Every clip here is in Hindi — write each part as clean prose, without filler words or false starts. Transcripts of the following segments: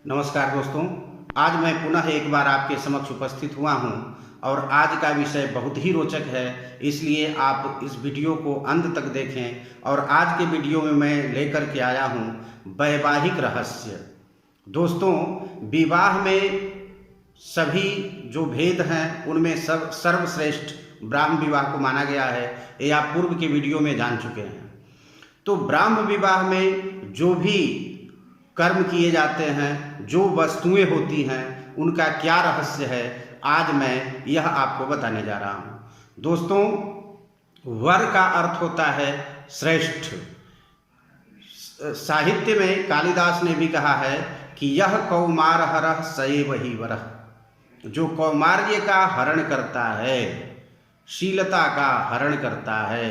नमस्कार दोस्तों, आज मैं पुनः एक बार आपके समक्ष उपस्थित हुआ हूं और आज का विषय बहुत ही रोचक है, इसलिए आप इस वीडियो को अंत तक देखें। और आज के वीडियो में मैं लेकर के आया हूं वैवाहिक रहस्य। दोस्तों, विवाह में सभी जो भेद हैं उनमें सर्वश्रेष्ठ ब्राह्म विवाह को माना गया है। ये आप पूर्व के वीडियो में जान चुके हैं। तो ब्राह्म विवाह में जो भी कर्म किए जाते हैं, जो वस्तुएं होती हैं, उनका क्या रहस्य है, आज मैं यह आपको बताने जा रहा हूं। दोस्तों, वर का अर्थ होता है श्रेष्ठ। साहित्य में कालिदास ने भी कहा है कि यह कौमारहरः सएव हि वरः। जो कौमार्य का हरण करता है, शीलता का हरण करता है,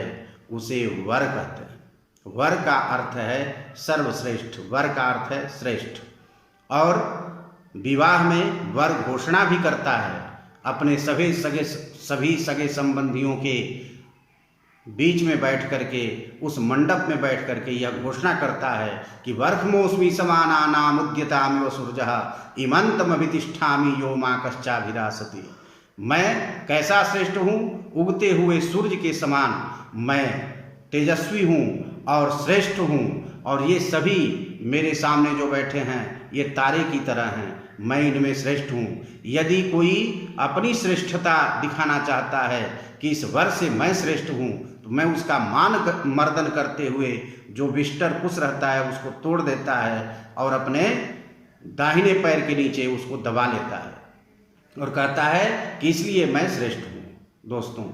उसे वर कहते हैं। वर का अर्थ है सर्वश्रेष्ठ, वर का अर्थ है श्रेष्ठ। और विवाह में वर घोषणा भी करता है, अपने सभी सगे संबंधियों के बीच में बैठ करके, उस मंडप में बैठ करके यह घोषणा करता है कि वर्षमोस्मि समानानाम उद्यतामिव सूर्यः इमन्तमभितिष्ठामि यो मां कश्चाभिलाषति। मैं कैसा श्रेष्ठ हूँ? उगते हुए सूर्य के समान मैं तेजस्वी हूँ और श्रेष्ठ हूँ, और ये सभी मेरे सामने जो बैठे हैं ये तारे की तरह हैं। मैं इनमें श्रेष्ठ हूँ। यदि कोई अपनी श्रेष्ठता दिखाना चाहता है कि इस वर से मैं श्रेष्ठ हूँ, तो मैं उसका मान मर्दन करते हुए जो बिस्तर कुश रहता है उसको तोड़ देता है और अपने दाहिने पैर के नीचे उसको दबा लेता है और कहता है कि इसलिए मैं श्रेष्ठ हूँ। दोस्तों,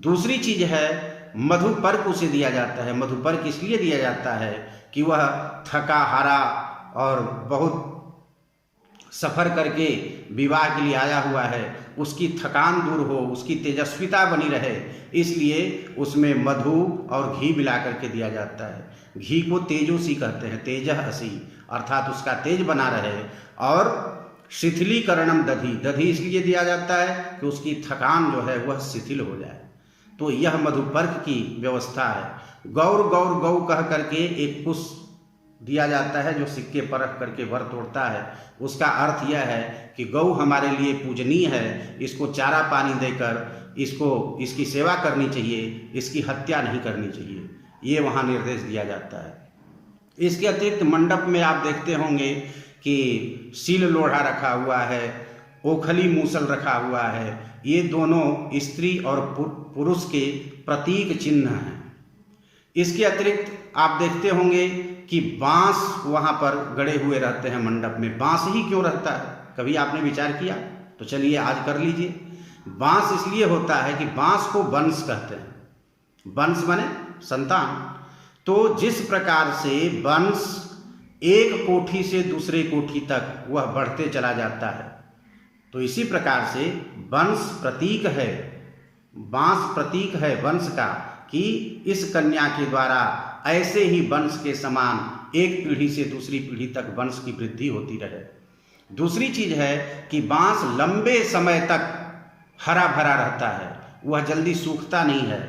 दूसरी चीज है मधुपर्क उसे दिया जाता है। मधुपर्क इसलिए दिया जाता है कि वह थका हारा और बहुत सफ़र करके विवाह के लिए आया हुआ है, उसकी थकान दूर हो, उसकी तेजस्विता बनी रहे, इसलिए उसमें मधु और घी मिला करके दिया जाता है। घी को तेजोसी कहते हैं, तेजः असि, अर्थात उसका तेज बना रहे। और शिथिलीकरणम दधि, दधि इसलिए दिया जाता है कि उसकी थकान जो है वह शिथिल हो जाए। तो यह मधुपर्क की व्यवस्था है। गौर गौर गौ कह करके एक कुश दिया जाता है जो सिक्के पर रख करके वर तोड़ता है। उसका अर्थ यह है कि गौ हमारे लिए पूजनीय है, इसको चारा पानी देकर इसकी सेवा करनी चाहिए, इसकी हत्या नहीं करनी चाहिए, ये वहाँ निर्देश दिया जाता है। इसके अतिरिक्त मंडप में आप देखते होंगे कि सील लोढ़ा रखा हुआ है, ओखली मूसल रखा हुआ है। ये दोनों स्त्री और पुरुष के प्रतीक चिन्ह हैं। इसके अतिरिक्त आप देखते होंगे कि बांस वहाँ पर गड़े हुए रहते हैं मंडप में। बांस ही क्यों रहता है, कभी आपने विचार किया? तो चलिए आज कर लीजिए। बांस इसलिए होता है कि बांस को वंश कहते हैं। वंश माने संतान। तो जिस प्रकार से वंश एक कोठी से दूसरे कोठी तक वह बढ़ते चला जाता है, तो इसी प्रकार से वंश प्रतीक है, बांस प्रतीक है वंश का, कि इस कन्या के द्वारा ऐसे ही वंश के समान एक पीढ़ी से दूसरी पीढ़ी तक वंश की वृद्धि होती रहे। दूसरी चीज है कि बांस लंबे समय तक हरा भरा रहता है, वह जल्दी सूखता नहीं है।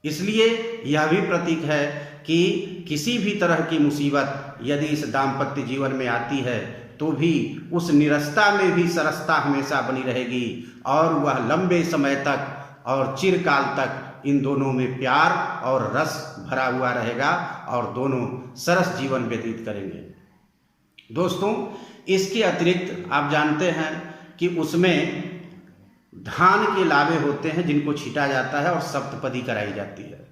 इसलिए यह भी प्रतीक है कि किसी भी तरह की मुसीबत यदि इस दाम्पत्य जीवन में आती है तो भी उस निरस्ता में भी सरसता हमेशा बनी रहेगी और वह लंबे समय तक और चिरकाल तक इन दोनों में प्यार और रस भरा हुआ रहेगा और दोनों सरस जीवन व्यतीत करेंगे। दोस्तों, इसके अतिरिक्त आप जानते हैं कि उसमें धान के लावे होते हैं जिनको छीटा जाता है और सप्तपदी कराई जाती है।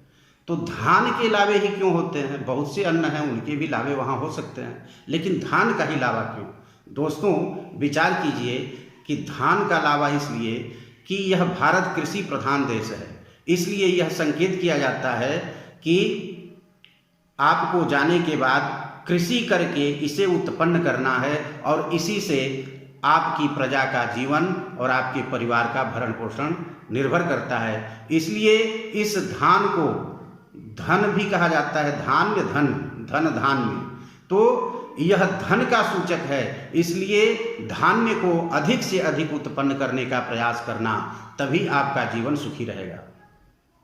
तो धान के लावे ही क्यों होते हैं? बहुत से अन्न हैं उनके भी लावे वहाँ हो सकते हैं, लेकिन धान का ही लावा क्यों? दोस्तों, विचार कीजिए कि धान का लावा इसलिए कि यह भारत कृषि प्रधान देश है, इसलिए यह संकेत किया जाता है कि आपको जाने के बाद कृषि करके इसे उत्पन्न करना है और इसी से आपकी प्रजा का जीवन और आपके परिवार का भरण पोषण निर्भर करता है। इसलिए इस धान को धन भी कहा जाता है। धान्य धन, धन धान्य, तो यह धन का सूचक है। इसलिए धान्य को अधिक से अधिक उत्पन्न करने का प्रयास करना, तभी आपका जीवन सुखी रहेगा।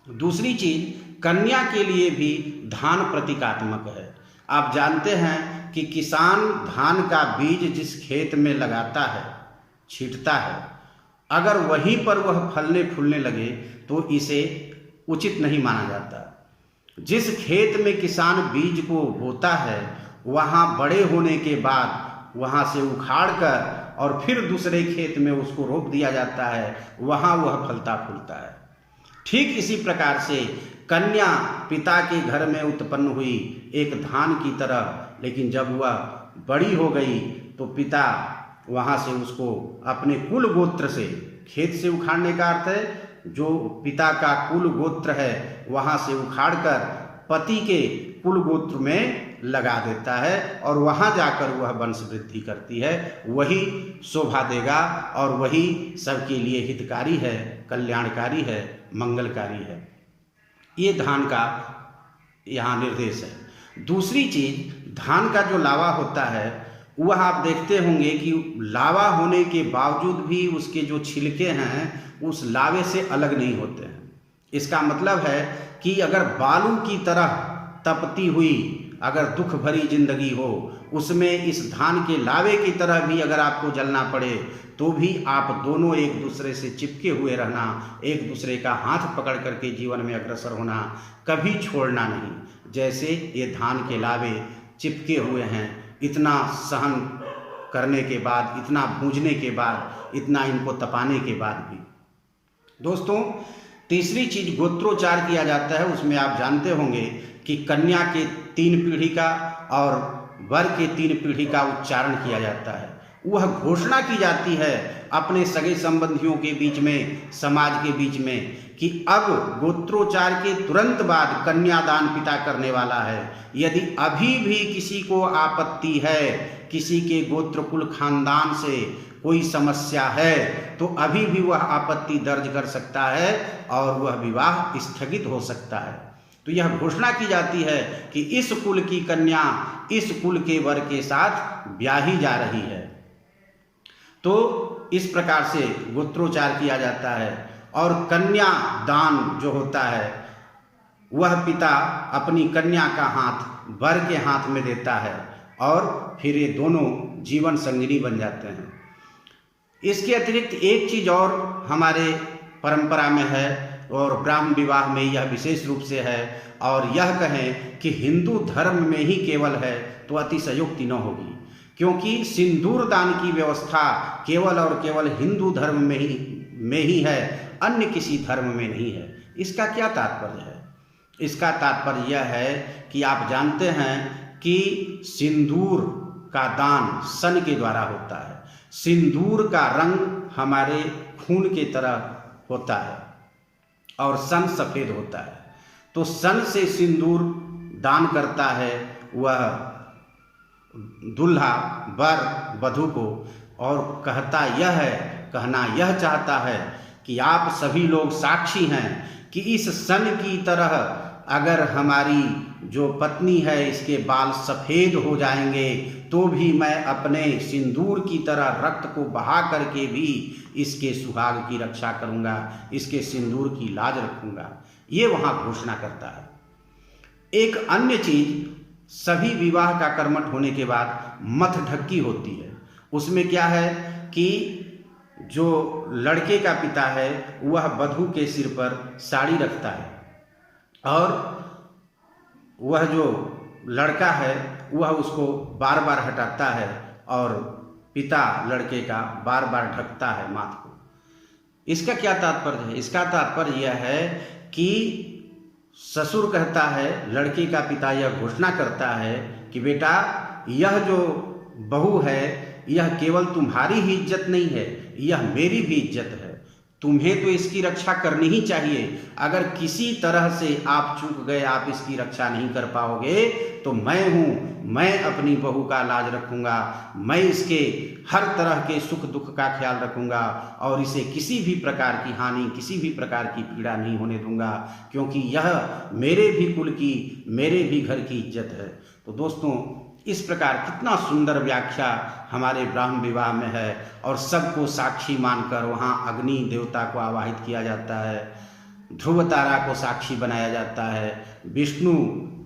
दूसरी चीज, कन्या के लिए भी धान प्रतीकात्मक है। आप जानते हैं कि किसान धान का बीज जिस खेत में लगाता है, छींटता है, अगर वहीं पर वह फलने फूलने लगे तो इसे उचित नहीं माना जाता। जिस खेत में किसान बीज को बोता है, वहाँ बड़े होने के बाद वहाँ से उखाड़ कर और फिर दूसरे खेत में उसको रोप दिया जाता है, वहाँ वह फलता फूलता है। ठीक इसी प्रकार से कन्या पिता के घर में उत्पन्न हुई एक धान की तरह, लेकिन जब वह बड़ी हो गई तो पिता वहाँ से उसको अपने कुल गोत्र से, खेत से उखाड़ने का अर्थ है जो पिता का कुल गोत्र है वहाँ से उखाड़कर पति के कुल गोत्र में लगा देता है और वहाँ जाकर वह वंश वृद्धि करती है। वही शोभा देगा और वही सबके लिए हितकारी है, कल्याणकारी है, मंगलकारी है। ये धान का यहाँ निर्देश है। दूसरी चीज, धान का जो लावा होता है वह आप देखते होंगे कि लावा होने के बावजूद भी उसके जो छिलके हैं उस लावे से अलग नहीं होते हैं। इसका मतलब है कि अगर बालू की तरह तपती हुई अगर दुख भरी जिंदगी हो, उसमें इस धान के लावे की तरह भी अगर आपको जलना पड़े तो भी आप दोनों एक दूसरे से चिपके हुए रहना, एक दूसरे का हाथ पकड़ करके जीवन में अग्रसर होना, कभी छोड़ना नहीं। जैसे ये धान के लावे चिपके हुए हैं, इतना सहन करने के बाद, इतना बूझने के बाद, इतना इनको तपाने के बाद भी। दोस्तों, तीसरी चीज गोत्रोच्चार किया जाता है। उसमें आप जानते होंगे कि कन्या के 3 पीढ़ी का और वर के 3 पीढ़ी का उच्चारण किया जाता है। वह घोषणा की जाती है अपने सगे संबंधियों के बीच में, समाज के बीच में, कि अब गोत्रोच्चार के तुरंत बाद कन्यादान पिता करने वाला है। यदि अभी भी किसी को आपत्ति है, किसी के गोत्र कुल खानदान से कोई समस्या है, तो अभी भी वह आपत्ति दर्ज कर सकता है और वह विवाह स्थगित हो सकता है। तो यह घोषणा की जाती है कि इस कुल की कन्या इस कुल के वर के साथ ब्याही जा रही है। तो इस प्रकार से गोत्रोच्चार किया जाता है। और कन्या दान जो होता है वह पिता अपनी कन्या का हाथ वर के हाथ में देता है और फिर ये दोनों जीवन संगिनी बन जाते हैं। इसके अतिरिक्त एक चीज और हमारे परंपरा में है और ब्राह्म विवाह में यह विशेष रूप से है, और यह कहें कि हिंदू धर्म में ही केवल है तो अतिशयोक्ति न होगी, क्योंकि सिंदूर दान की व्यवस्था केवल और केवल हिंदू धर्म में ही है, अन्य किसी धर्म में नहीं है। इसका क्या तात्पर्य है? इसका तात्पर्य यह है कि आप जानते हैं कि सिंदूर का दान सन के द्वारा होता है। सिंदूर का रंग हमारे खून की तरह होता है और सन सफेद होता है। तो सन से सिंदूर दान करता है वह दूल्हा वर वधू को, और कहना यह चाहता है कि आप सभी लोग साक्षी हैं कि इस सन की तरह अगर हमारी जो पत्नी है इसके बाल सफ़ेद हो जाएंगे तो भी मैं अपने सिंदूर की तरह रक्त को बहा करके भी इसके सुहाग की रक्षा करूंगा, इसके सिंदूर की लाज रखूंगा। ये वहाँ घोषणा करता है। एक अन्य चीज, सभी विवाह का कर्मठ होने के बाद मथ ढक्की होती है। उसमें क्या है कि जो लड़के का पिता है वह वधू के सिर पर साड़ी रखता है और वह जो लड़का है वह उसको बार बार हटाता है और पिता लड़के का बार बार ढकता है माथ को। इसका क्या तात्पर्य है? इसका तात्पर्य यह है कि ससुर कहता है, लड़के का पिता यह घोषणा करता है कि बेटा यह जो बहू है यह केवल तुम्हारी ही इज्जत नहीं है, यह मेरी भी इज्जत है। तुम्हें तो इसकी रक्षा करनी ही चाहिए। अगर किसी तरह से आप चूक गए, आप इसकी रक्षा नहीं कर पाओगे तो मैं हूँ, मैं अपनी बहू का लाज रखूँगा, मैं इसके हर तरह के सुख दुख का ख्याल रखूँगा और इसे किसी भी प्रकार की हानि, किसी भी प्रकार की पीड़ा नहीं होने दूंगा, क्योंकि यह मेरे भी कुल की, मेरे भी घर की इज्जत है। तो दोस्तों, इस प्रकार कितना सुंदर व्याख्या हमारे ब्राह्म विवाह में है और सबको साक्षी मानकर वहाँ अग्नि देवता को आवाहित किया जाता है, ध्रुव तारा को साक्षी बनाया जाता है, विष्णु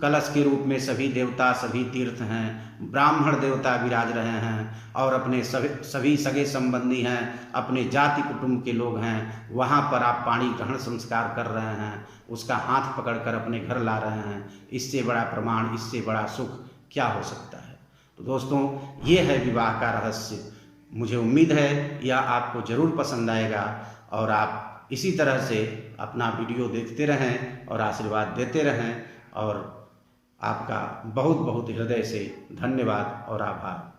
कलश के रूप में सभी देवता, सभी तीर्थ हैं, ब्राह्मण देवता विराज रहे हैं और अपने सभी सगे संबंधी हैं, अपने जाति कुटुंब के लोग हैं, वहाँ पर आप पाणी ग्रहण संस्कार कर रहे हैं, उसका हाथ पकड़कर अपने घर ला रहे हैं। इससे बड़ा प्रमाण, इससे बड़ा सुख क्या हो सकता है। तो दोस्तों, ये है विवाह का रहस्य। मुझे उम्मीद है यह आपको ज़रूर पसंद आएगा और आप इसी तरह से अपना वीडियो देखते रहें और आशीर्वाद देते रहें। और आपका बहुत बहुत हृदय से धन्यवाद और आभार।